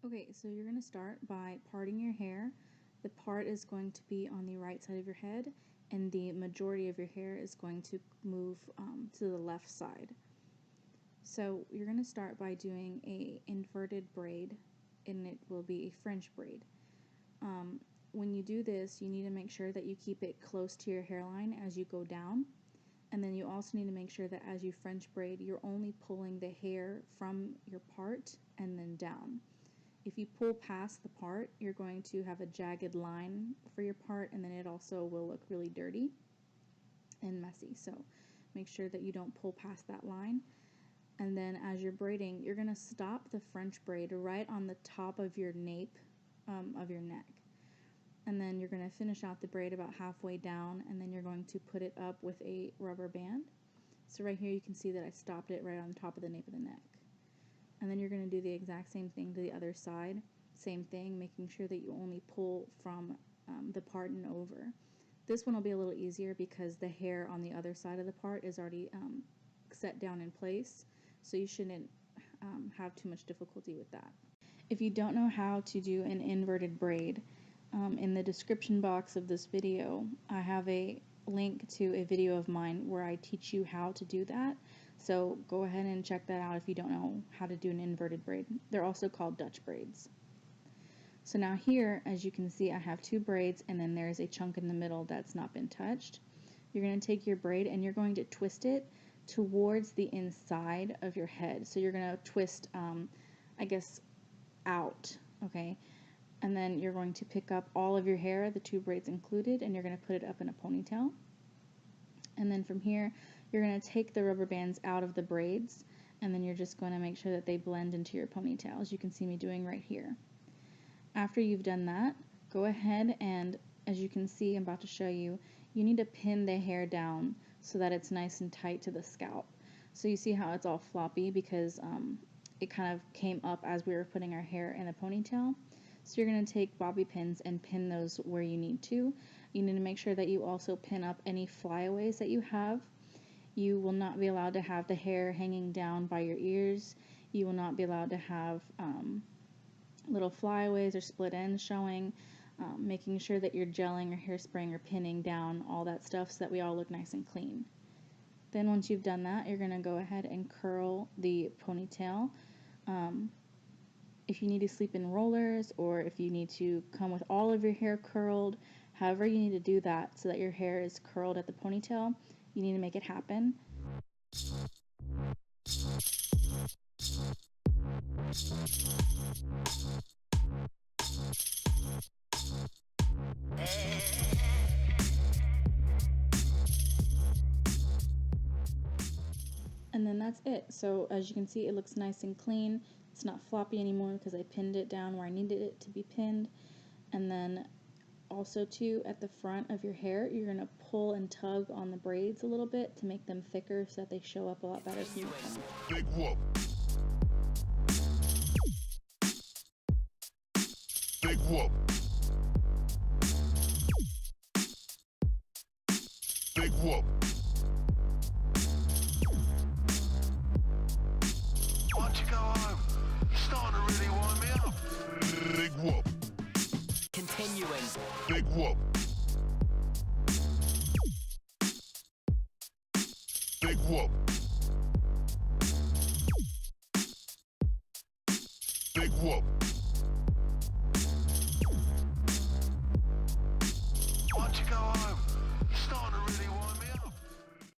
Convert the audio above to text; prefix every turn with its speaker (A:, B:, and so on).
A: Okay, so you're going to start by parting your hair. The part is going to be on the right side of your head, and the majority of your hair is going to move to the left side. So you're going to start by doing a inverted braid, and it will be a French braid. When you do this, you need to make sure that you keep it close to your hairline as you go down. And then you also need to make sure that as you French braid, you're only pulling the hair from your part and then down. If you pull past the part, you're going to have a jagged line for your part, and then it also will look really dirty and messy. So make sure that you don't pull past that line. And then as you're braiding, you're going to stop the French braid right on the top of your nape of your neck. And then you're going to finish out the braid about halfway down, and then you're going to put it up with a rubber band. So right here you can see that I stopped it right on the top of the nape of the neck. And then you're going to do the exact same thing to the other side. Same thing, making sure that you only pull from the part and over. This one will be a little easier because the hair on the other side of the part is already set down in place, so you shouldn't have too much difficulty with that. If you don't know how to do an inverted braid, in the description box of this video, I have a link to a video of mine where I teach you how to do that. So go ahead and check that out if you don't know how to do an inverted braid. They're also called Dutch braids. So now here, as you can see, I have two braids, and then there's a chunk in the middle that's not been touched. You're going to take your braid and you're going to twist it towards the inside of your head. So you're going to twist, I guess, out, okay? And then you're going to pick up all of your hair, the two braids included, and you're going to put it up in a ponytail. And then from here, you're going to take the rubber bands out of the braids, and then you're just going to make sure that they blend into your ponytail, as you can see me doing right here. After you've done that, go ahead and, as you can see, I'm about to show you, you need to pin the hair down so that it's nice and tight to the scalp. So you see how it's all floppy because it kind of came up as we were putting our hair in a ponytail. So you're going to take bobby pins and pin those where you need to. You need to make sure that you also pin up any flyaways that you have. You will not be allowed to have the hair hanging down by your ears. You will not be allowed to have little flyaways or split ends showing. Making sure that you're gelling or hairspraying or pinning down all that stuff so that we all look nice and clean. Then once you've done that, you're going to go ahead and curl the ponytail. If you need to sleep in rollers, or if you need to come with all of your hair curled, however you need to do that so that your hair is curled at the ponytail, you need to make it happen. And then that's it. So as you can see, it looks nice and clean. It's not floppy anymore because I pinned it down where I needed it to be pinned. And then also too, at the front of your hair, you're going to pull and tug on the braids a little bit to make them thicker so that they show up a lot better from the front. Big whoop. Big whoop. Big whoop.
B: Why don't you go home? You're starting to really wind me up.
C: Big whoop.
B: Continuing.
C: Big whoop. Big whoop. Big whoop.